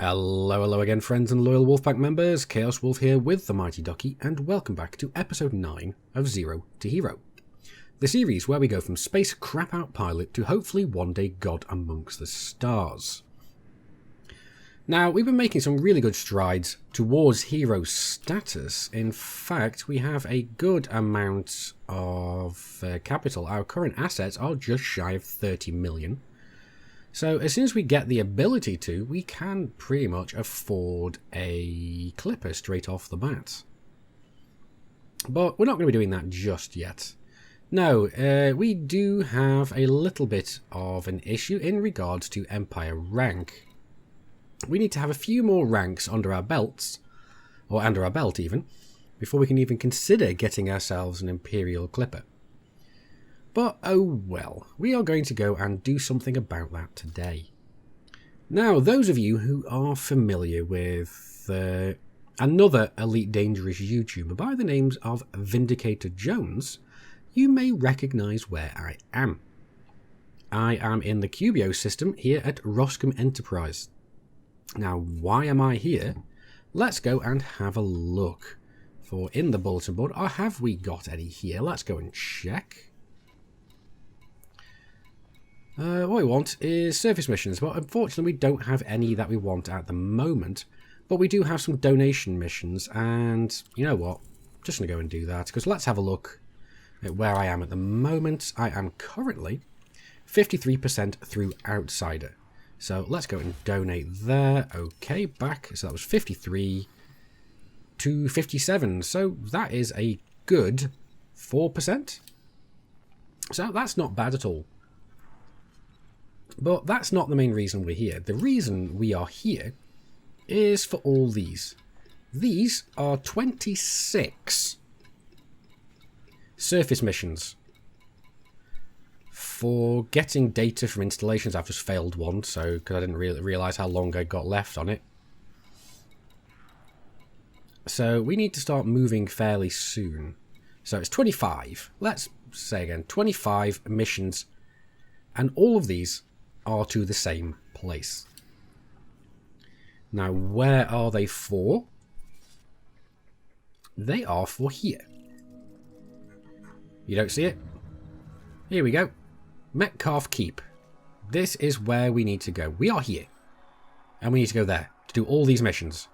Hello again, friends and loyal Wolfpack members. Chaos Wolf here with the Mighty Ducky, and welcome back to episode 9 of Zero to Hero. The series where we go from space crap-out pilot to hopefully one day God amongst the stars. Now, we've been making some really good strides towards hero status. In fact, we have a good amount of capital. Our current assets are just shy of 30 million. So as soon as we get the ability to, we can pretty much afford a clipper straight off the bat. But we're not going to be doing that just yet. No, we do have a little bit of an issue in regards to Empire rank. We need to have a few more ranks under our belts, or under our belt even, before we can even consider getting ourselves an Imperial clipper. But oh well, we are going to go and do something about that today. Now, those of you who are familiar with another Elite Dangerous YouTuber by the names of Vindicator Jones, you may recognise where I am. I am in the Cubio system here at Roscom Enterprise. Now, why am I here? Let's go and have a look. For in the bulletin board, have we got any here? Let's go and check. What we want is surface missions, but unfortunately we don't have any that we want at the moment. But we do have some donation missions, and you know what? I'm just going to go and do that, because let's have a look at where I am at the moment. I am currently 53% through Outsider. So let's go and donate there. Okay, back. So that was 53 to 57. So that is a good 4%. So that's not bad at all. But that's not the main reason we're here. The reason we are here is for all these. These are 26 surface missions for getting data from installations. I've just failed one, so because I didn't really realise how long I got left on it. So we need to start moving fairly soon. So it's 25. Let's say again, 25 missions, and all of these are to the same place. Now, where are they for? They are for here. You don't see it? Here we go. Metcalf Keep. This is where we need to go. We are here. And we need to go there to do all these missions.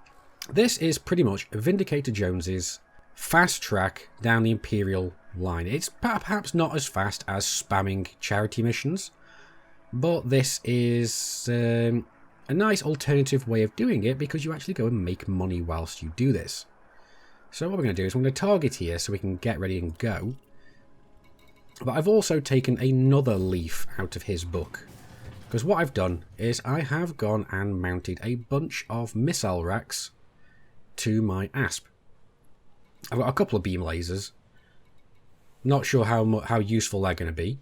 This is pretty much Vindicator Jones's fast track down the Imperial line. It's perhaps not as fast as spamming charity missions, but this is a nice alternative way of doing it because you actually go and make money whilst you do this. So what we're going to do is we're going to target here so we can get ready and go. But I've also taken another leaf out of his book, because what I've done is I have gone and mounted a bunch of missile racks to my ASP. I've got a couple of beam lasers. Not sure how useful they're going to be.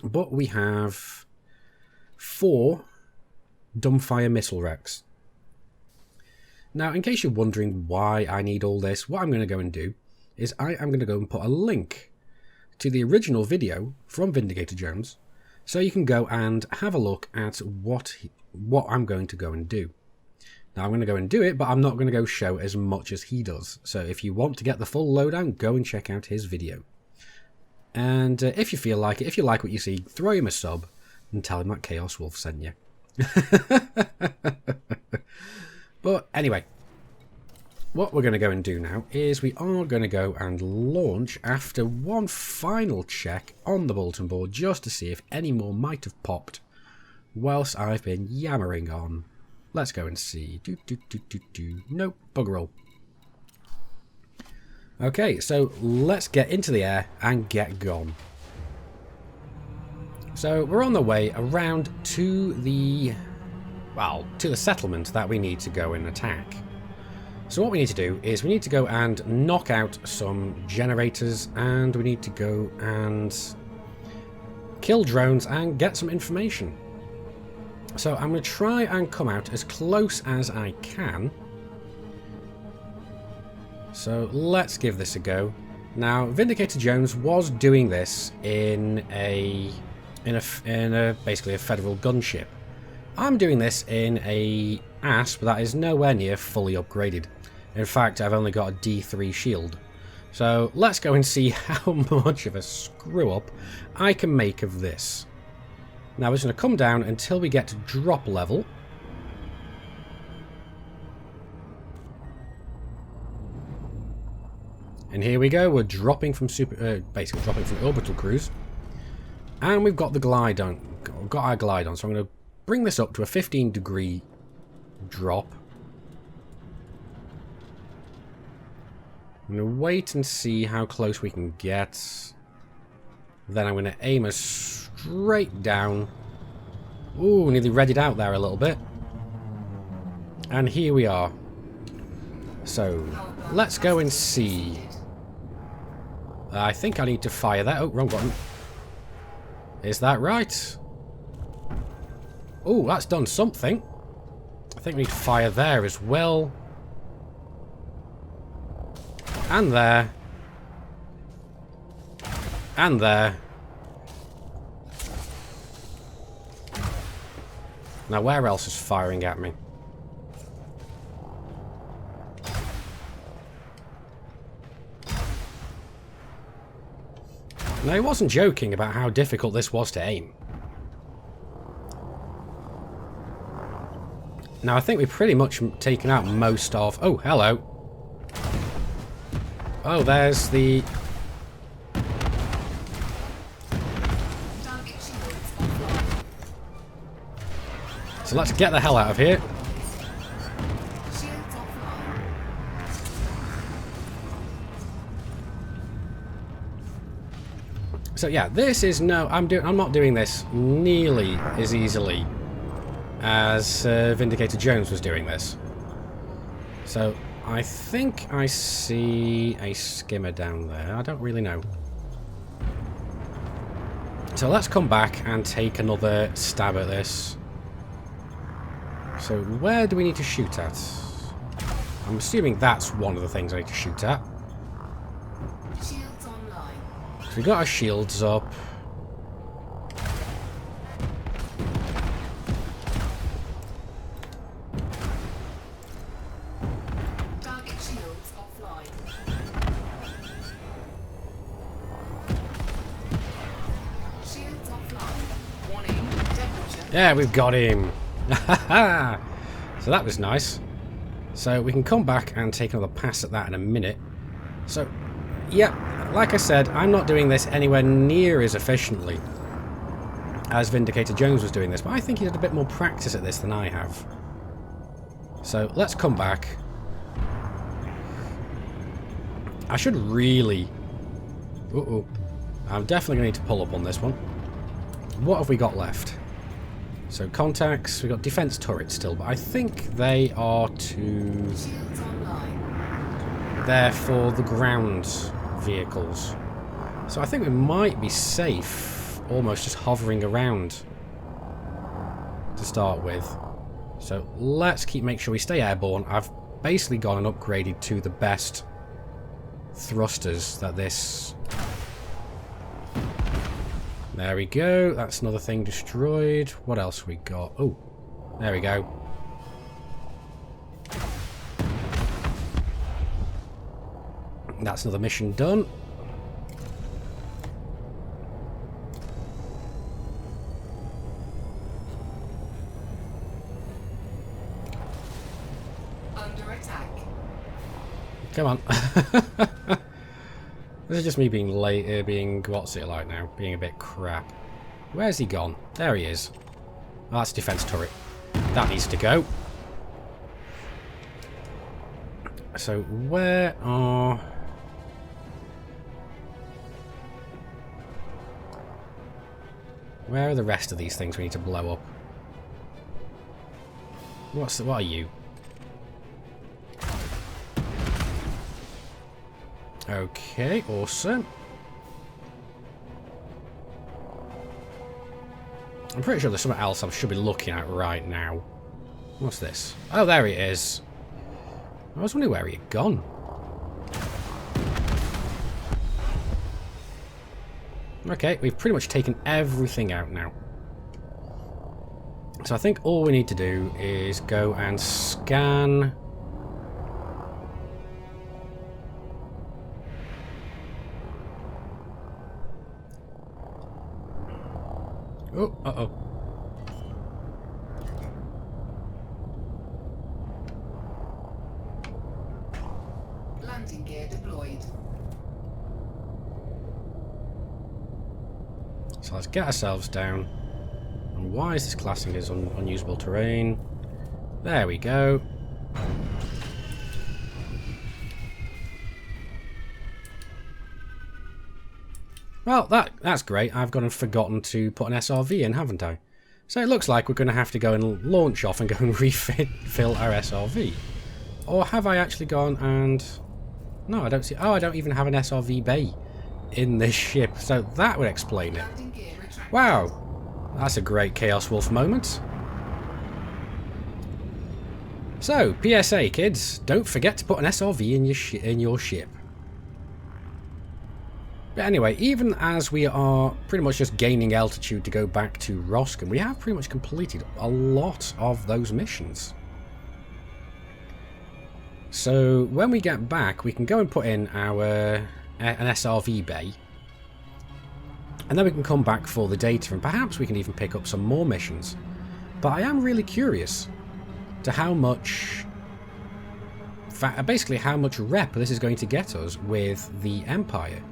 But we have 4 dumbfire missile racks. Now, in case you're wondering why I need all this, what I'm going to go and do is I am going to go and put a link to the original video from Vindicator Jones, so you can go and have a look at what I'm going to go and do. Now, I'm going to go and do it, but I'm not going to go show as much as he does. So if you want to get the full lowdown, go and check out his video. And if you feel like it, if you like what you see, throw him a sub and tell him that Chaos Wolf sent you. But anyway, what we're going to go and do now is we are going to go and launch after one final check on the bulletin board just to see if any more might have popped whilst I've been yammering on. Let's go and see. Nope, bugger all. Okay, so let's get into the air and get gone. So we're on the way around to the settlement that we need to go and attack. So what we need to do is we need to go and knock out some generators, and we need to go and kill drones and get some information. So I'm going to try and come out as close as I can. So let's give this a go. Now, Vindicator Jones was doing this in basically a federal gunship. I'm doing this in a ass, but that is nowhere near fully upgraded. In fact, I've only got a D3 shield. So let's go and see how much of a screw-up I can make of this. Now we're just going to come down until we get to drop level. And here we go, we're dropping from basically dropping from orbital cruise. And we've got the glide on. We've got our glide on, so I'm going to bring this up to a 15-degree drop. I'm going to wait and see how close we can get. Then I'm going to aim us straight down. Ooh, nearly readied out there a little bit. And here we are. So, let's go and see. I think I need to fire that. Oh, wrong button. Is that right? Oh, that's done something. I think we need to fire there as well. And there. And there. Now, where else is firing at me? Now, he wasn't joking about how difficult this was to aim. Now, I think we've pretty much taken out most of... Oh, hello. Oh, there's the... So let's get the hell out of here. So yeah, this is no... I'm not doing this nearly as easily as Vindicator Jones was doing this. So I think I see a skimmer down there. I don't really know. So let's come back and take another stab at this. So where do we need to shoot at? I'm assuming that's one of the things I need to shoot at. So we got our shields up. Target shields offline. Shields offline. Warning, temperature. Yeah, we've got him. So that was nice. So we can come back and take another pass at that in a minute. So, yeah. Like I said, I'm not doing this anywhere near as efficiently as Vindicator Jones was doing this, but I think he did a bit more practice at this than I have. So let's come back. I should really... Uh-oh. I'm definitely going to need to pull up on this one. What have we got left? So contacts, we've got defense turrets still, but I think they are to... They're for the ground vehicles. So I think we might be safe almost just hovering around to start with. So let's make sure we stay airborne. I've basically gone and upgraded to the best thrusters that this... There we go. That's another thing destroyed. What else we got? Oh, there we go. That's another mission done. Under attack. Come on. This is just me being late, what's it like now? Being a bit crap. Where's he gone? There he is. Oh, that's a defense turret. That needs to go. So where are... Where are the rest of these things we need to blow up? What are you? Okay, awesome. I'm pretty sure there's something else I should be looking at right now. What's this? Oh, there he is. I was wondering where he had gone. Okay, we've pretty much taken everything out now. So I think all we need to do is go and scan... Oh, uh-oh. Landing gear deployed. So let's get ourselves down. And why is this classing as unusable terrain? There we go. Well, that's great. I've gone and forgotten to put an SRV in, haven't I? So it looks like we're going to have to go and launch off and go and refill our SRV. Or have I actually gone and... No, I don't see... Oh, I don't even have an SRV bay in this ship. So that would explain it. Wow. That's a great Chaos Wolf moment. So, PSA, kids. Don't forget to put an SRV in your ship. But anyway, even as we are pretty much just gaining altitude to go back to Roscoe, we have pretty much completed a lot of those missions. So when we get back, we can go and put in an SRV bay. And then we can come back for the data, and perhaps we can even pick up some more missions. But I am really curious to how much... basically how much rep this is going to get us with the Empire.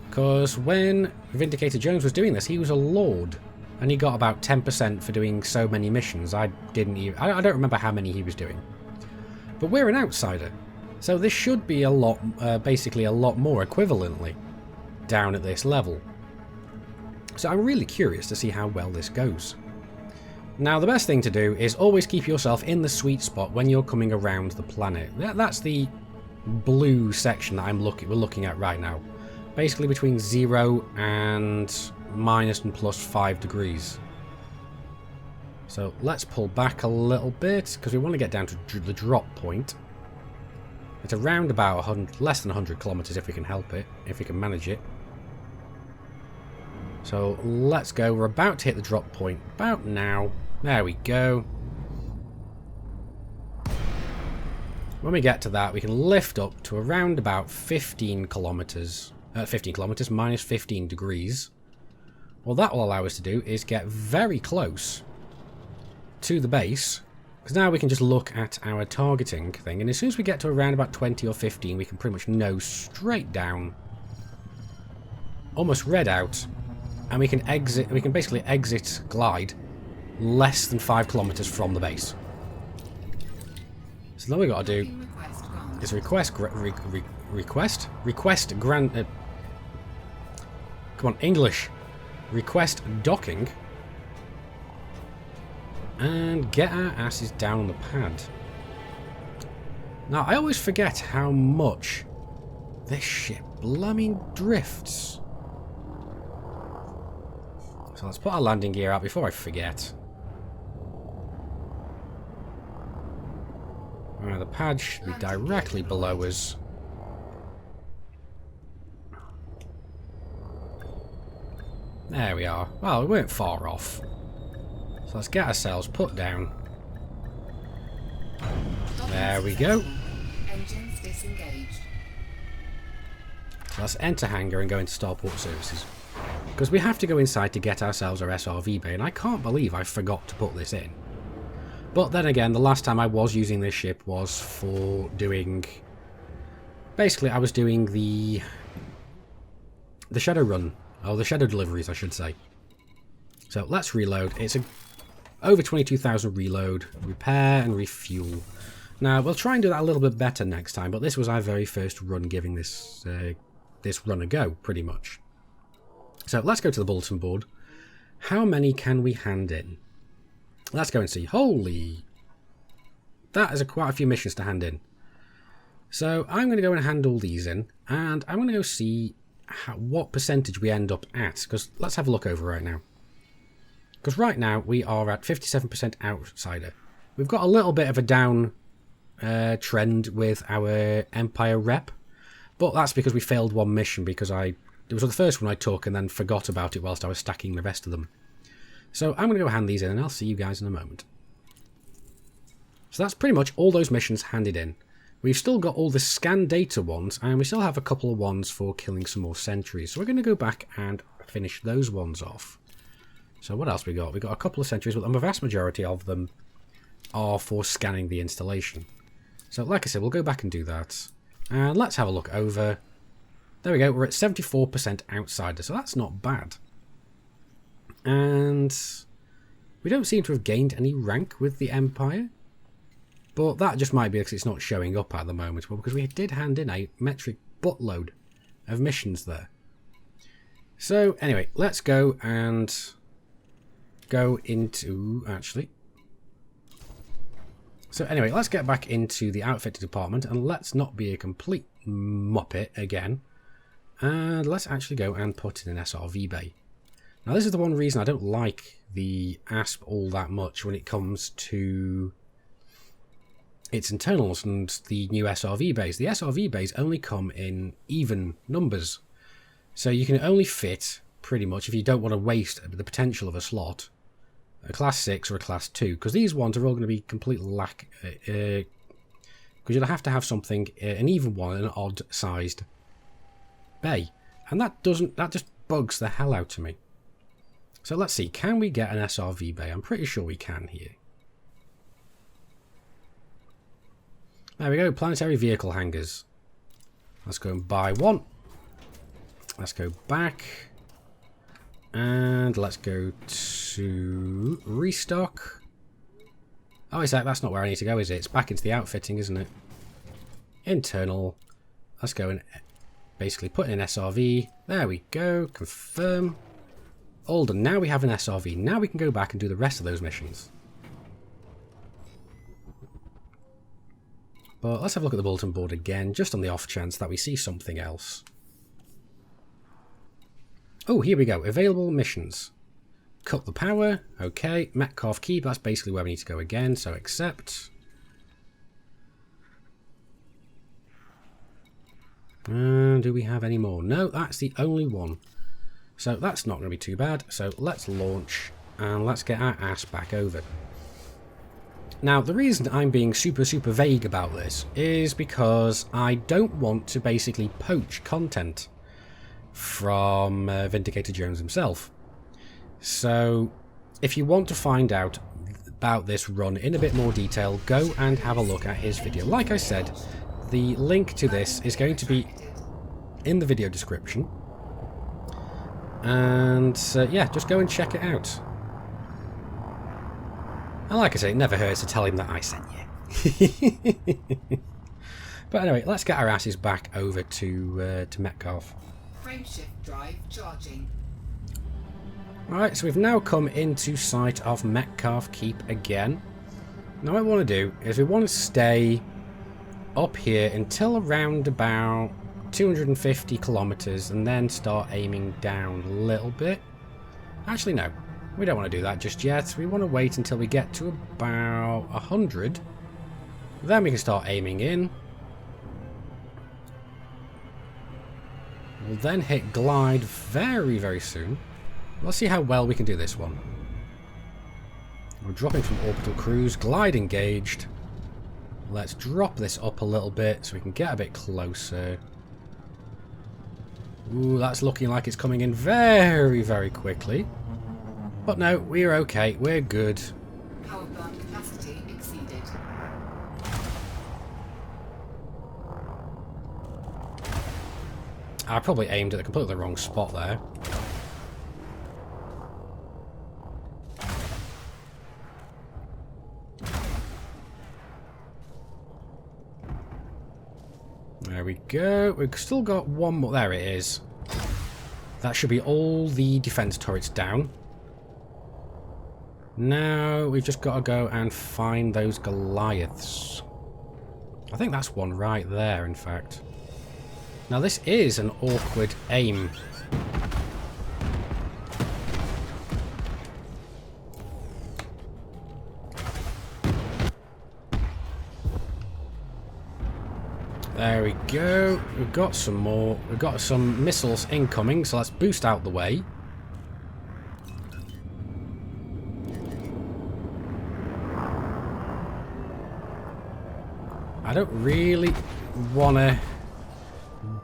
Because when Vindicator Jones was doing this, he was a Lord, and he got about 10% for doing so many missions. I don't remember how many he was doing. But we're an outsider, so this should be a lot, basically a lot more equivalently down at this level. So I'm really curious to see how well this goes. Now, the best thing to do is always keep yourself in the sweet spot when you're coming around the planet. That's the blue section that we're looking at right now. Basically between 0 and minus and plus 5 degrees. So let's pull back a little bit because we want to get down to the drop point. It's around about less than 100 kilometers if we can help it, if we can manage it. So let's go. We're about to hit the drop point about now. There we go. When we get to that, we can lift up to around about 15 kilometers. 15 kilometers minus 15 degrees. What that will allow us to do is get very close to the base, because now we can just look at our targeting thing, and as soon as we get to around about 20 or 15, we can pretty much nose straight down, almost red out, and we can basically exit glide less than 5 kilometers from the base. So then we got to do is request grant. Come on, English. Request docking. And get our asses down on the pad. Now, I always forget how much this ship blooming drifts. So let's put our landing gear out before I forget. Alright, the pad should be directly below us. There we are. Well, we weren't far off. So let's get ourselves put down. There we go. Engines disengaged. So let's enter hangar and go into starport services. Because we have to go inside to get ourselves our SRV bay, and I can't believe I forgot to put this in. But then again, the last time I was using this ship was for doing... Basically, I was doing the shadow run. Oh, the shadow deliveries, I should say. So let's reload. It's over 22,000 reload, repair and refuel. Now, we'll try and do that a little bit better next time, but this was our very first run giving this run a go, pretty much. So let's go to the bulletin board. How many can we hand in? Let's go and see. Holy... That is quite a few missions to hand in. So I'm going to go and hand all these in, and I'm going to go see what percentage we end up at, because let's have a look over right now. Because right now we are at 57% outsider. We've got a little bit of a down trend with our Empire rep, but that's because we failed one mission because it was the first one I took and then forgot about it whilst I was stacking the rest of them. So I'm going to go hand these in and I'll see you guys in a moment. So that's pretty much all those missions handed in. We've still got all the scan data ones, and we still have a couple of ones for killing some more sentries. So we're going to go back and finish those ones off. So what else we got? We got a couple of sentries, but the vast majority of them are for scanning the installation. So like I said, we'll go back and do that. And let's have a look over. There we go, we're at 74% outsider, so that's not bad. And we don't seem to have gained any rank with the Empire. But that just might be because it's not showing up at the moment. Well, because we did hand in a metric buttload of missions there. So anyway, let's go and go into... actually. So anyway, let's get back into the outfitting department and let's not be a complete muppet again. And let's actually go and put in an SRV bay. Now this is the one reason I don't like the ASP all that much when it comes to its internals and the new SRV bays. The SRV bays only come in even numbers. So you can only fit, pretty much, if you don't want to waste the potential of a slot, a class 6 or a class 2. Because these ones are all going to be completely lack... because you'll have to have something, an even one, an odd-sized bay. And that just bugs the hell out of me. So let's see, can we get an SRV bay? I'm pretty sure we can here. There we go, planetary vehicle hangars. Let's go and buy one. Let's go back. And let's go to restock. Oh, is that's not where I need to go, is it? It's back into the outfitting, isn't it? Internal. Let's go and basically put in SRV. There we go. Confirm. All done. Now we have an SRV. Now we can go back and do the rest of those missions. But let's have a look at the bulletin board again, just on the off chance that we see something else. Oh, here we go. Available missions. Cut the power. Okay. Metcalf Keep. That's basically where we need to go again, so accept. Do we have any more? No, that's the only one. So that's not going to be too bad. So let's launch and let's get our ass back over. Now, the reason I'm being super vague about this is because I don't want to basically poach content from Vindicator Jones himself. So, if you want to find out about this run in a bit more detail, go and have a look at his video. Like I said, the link to this is going to be in the video description. And, yeah, just go and check it out. And like I say, it never hurts to tell him that I sent you. But anyway, let's get our asses back over to Metcalf. Frameshift drive charging. Right, so we've now come into sight of Metcalf Keep again. Now what we want to do is we want to stay up here until around about 250 kilometers and then start aiming down a little bit. Actually, no. We don't want to do that just yet. We want to wait until we get to about 100. Then we can start aiming in. We'll then hit glide very soon. Let's see how well we can do this one. We're dropping from orbital cruise. Glide engaged. Let's drop this up a little bit so we can get a bit closer. Ooh, that's looking like it's coming in very quickly. But no, we're okay. We're good. Power plant capacity exceeded. I probably aimed at the completely wrong spot there. There we go. We've still got one more. There it is. That should be all the defense turrets down. Now we've just got to go and find those Goliaths. I think that's one right there, in fact. Now this is an awkward aim. There we go. We've got some more. We've got some missiles incoming, so let's boost out the way. I don't really want to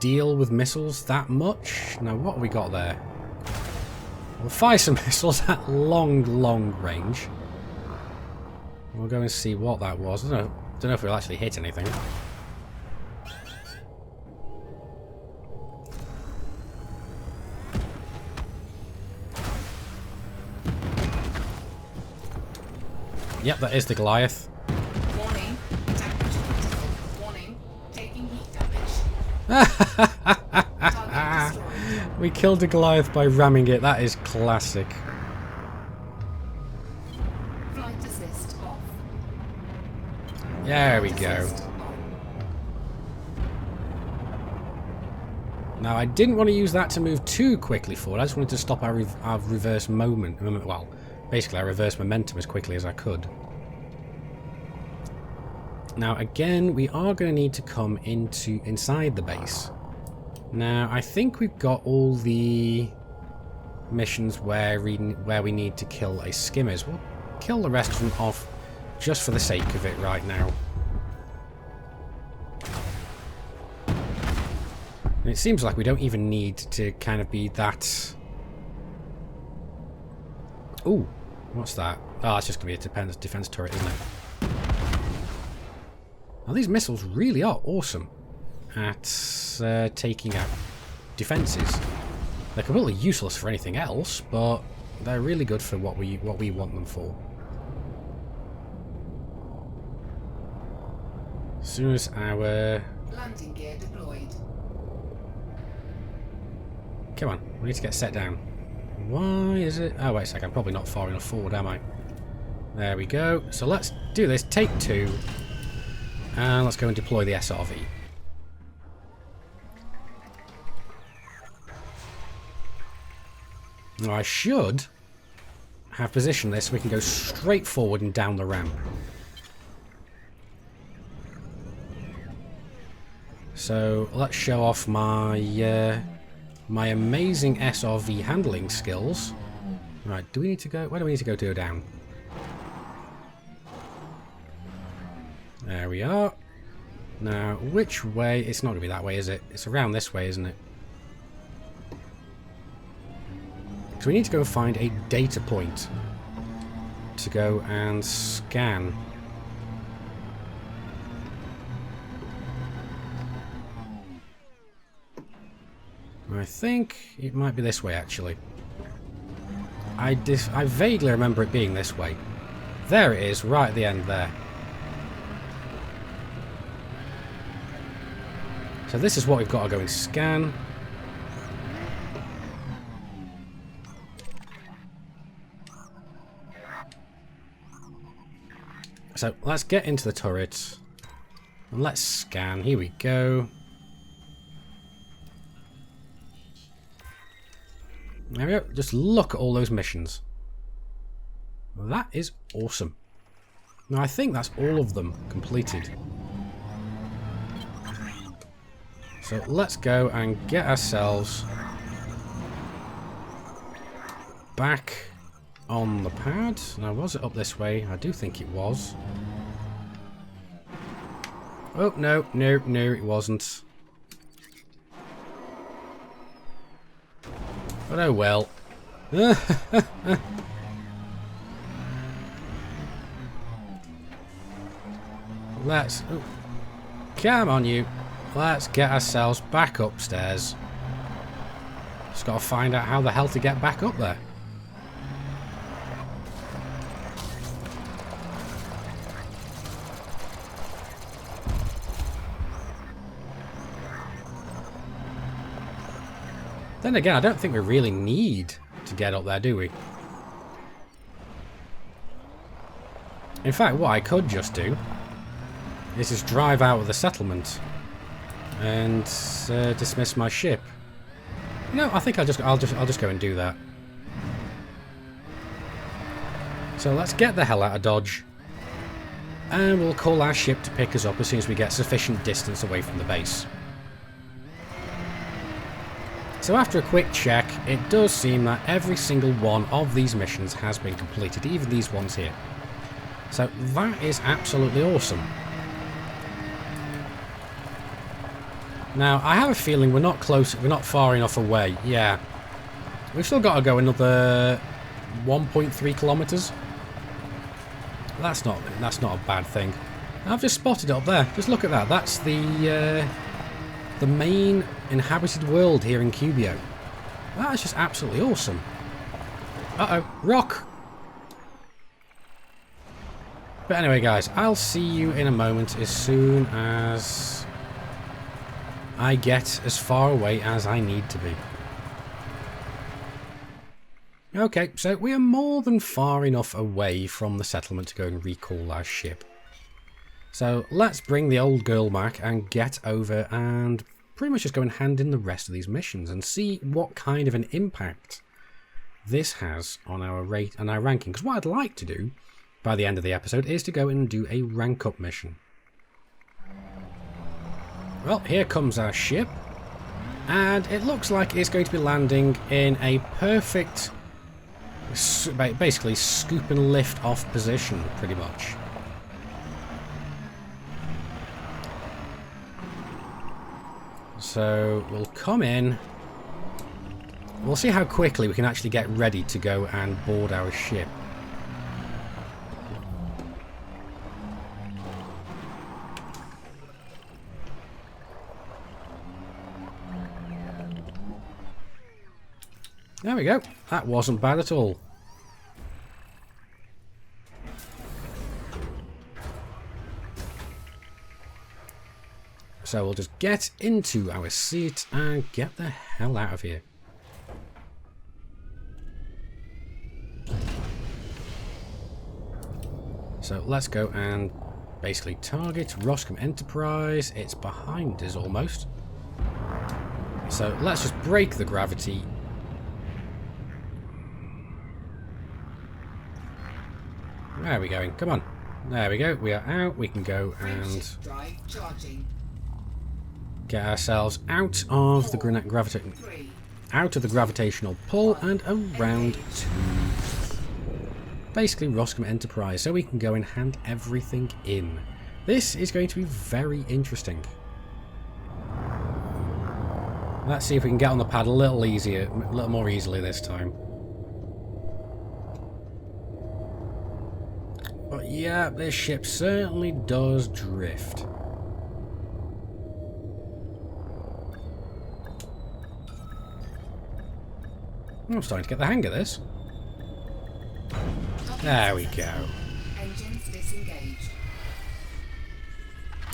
deal with missiles that much. Now, what have we got there? We'll fire some missiles at long range. We'll go and see what that was. I don't know if we'll actually hit anything. Yep, that is the Goliath. Warning, damage critical. Warning, taking heat damage. Target destroyed. We killed the Goliath by ramming it. That is classic. Flight assist off. There we go. Assist on. Now, I didn't want to use that to move too quickly forward. I just wanted to stop our reverse moment. Well, basically our reverse momentum as quickly as I could. Now, again, we are going to need to come inside the base. Now, I think we've got all the missions where we need to kill a skimmers. We'll kill the rest of them off just for the sake of it right now. And it seems like we don't even need to kind of be that... Ooh, what's that? Oh, it's just going to be a defense turret, isn't it? Now, these missiles really are awesome at taking out defenses. They're completely useless for anything else, but they're really good for what we want them for. As soon as our... Landing gear deployed. Come on, we need to get set down. Why is it... Oh, wait a second, I'm probably not far enough forward, am I? There we go. So let's do this. Take 2. And let's go and deploy the SRV. Now, I should have positioned this so we can go straight forward and down the ramp. So let's show off my my amazing SRV handling skills. Right, do we need to go? Where do we need to go down? There we are. Now, which way? It's not going to be that way, is it? It's around this way, isn't it? So we need to go find a data point to go and scan. I think it might be this way, actually. I vaguely remember it being this way. There it is, right at the end there. So this is what we've got to go and scan. So let's get into the turret. And let's scan. Here we go. There we go. Just look at all those missions. That is awesome. Now I think that's all of them completed. So let's go and get ourselves back on the pad. Now, was it up this way? I do think it was. Oh, no, it wasn't. But oh well. Let's... Oh, come on, you. Let's get ourselves back upstairs. Just got to find out how the hell to get back up there. Then again, I don't think we really need to get up there, do we? In fact, what I could just do is just drive out of the settlement and dismiss my ship. No, I think I'll just go and do that. So let's get the hell out of Dodge, and we'll call our ship to pick us up as soon as we get sufficient distance away from the base. So after a quick check, it does seem that every single one of these missions has been completed, even these ones here. So that is absolutely awesome. Now, I have a feeling we're not close, we're not far enough away. Yeah. We've still got to go another 1.3 kilometers. That's not a bad thing. I've just spotted it up there. Just look at that. That's the main inhabited world here in Cubio. That is just absolutely awesome. Uh-oh, rock! But anyway, guys, I'll see you in a moment as soon as I get as far away as I need to be. Okay, so we are more than far enough away from the settlement to go and recall our ship. So let's bring the old girl back and get over and pretty much just go and hand in the rest of these missions and see what kind of an impact this has on our rate and our ranking. Because what I'd like to do by the end of the episode is to go and do a rank up mission. Well, here comes our ship, and it looks like it's going to be landing in a perfect, basically scoop and lift off position, pretty much. So we'll come in, we'll see how quickly we can actually get ready to go and board our ship. There we go. That wasn't bad at all. So we'll just get into our seat and get the hell out of here. So let's go and basically target Roscom Enterprise. It's behind us almost. So let's just break the gravity. Where are we going? Come on. There we go. We are out. We can go and get ourselves out of the gravitational pull and around to basically Roscom Enterprise, so we can go and hand everything in. This is going to be very interesting. Let's see if we can get on the pad a little easier, a little more easily this time. But yeah, this ship certainly does drift. I'm starting to get the hang of this. There we go. Engines disengaged.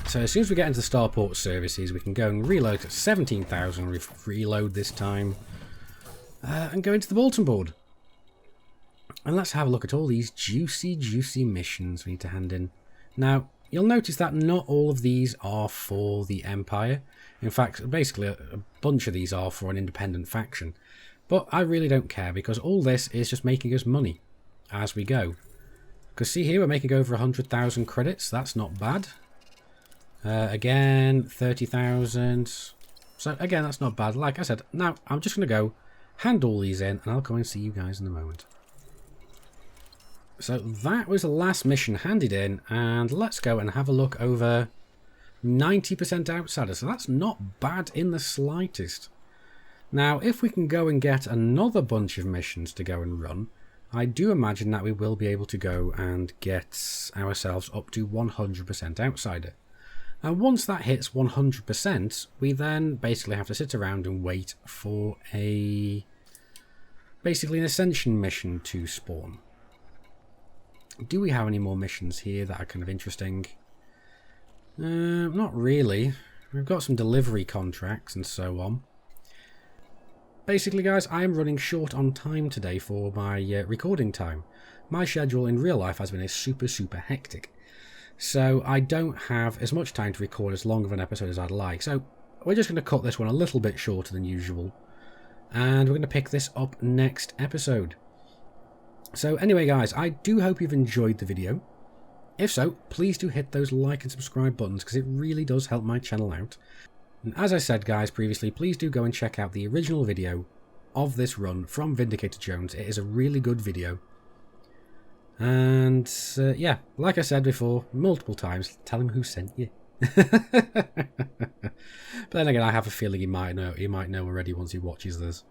So as soon as we get into the starport services, we can go and reload at 17,000, reload this time, and go into the bulletin board. And let's have a look at all these juicy, juicy missions we need to hand in. Now, you'll notice that not all of these are for the Empire. In fact, basically a bunch of these are for an independent faction. But I really don't care, because all this is just making us money as we go. Because see here, we're making over 100,000 credits. That's not bad. Again, 30,000. So again, that's not bad. Like I said, now I'm just going to go hand all these in, and I'll come and see you guys in a moment. So that was the last mission handed in, and let's go and have a look over 90% outsider. So that's not bad in the slightest. Now, if we can go and get another bunch of missions to go and run, I do imagine that we will be able to go and get ourselves up to 100% outsider. And once that hits 100%, we then basically have to sit around and wait for basically an ascension mission to spawn. Do we have any more missions here that are kind of interesting? Not really. We've got some delivery contracts and so on. Basically, guys, I am running short on time today for my recording time. My schedule in real life has been super hectic. So I don't have as much time to record as long of an episode as I'd like. So we're just going to cut this one a little bit shorter than usual. And we're going to pick this up next episode. So anyway, guys, I do hope you've enjoyed the video. If so, please do hit those like and subscribe buttons, because it really does help my channel out. And as I said, guys, previously, please do go and check out the original video of this run from Vindicator Jones. It is a really good video. And yeah, like I said before, multiple times, tell him who sent you. But then again, I have a feeling he might know already once he watches this.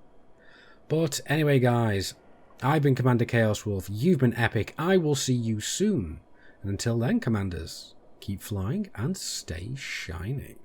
But anyway, guys, I've been Commander Chaos Wolf. You've been epic. I will see you soon. And until then, Commanders, keep flying and stay shining.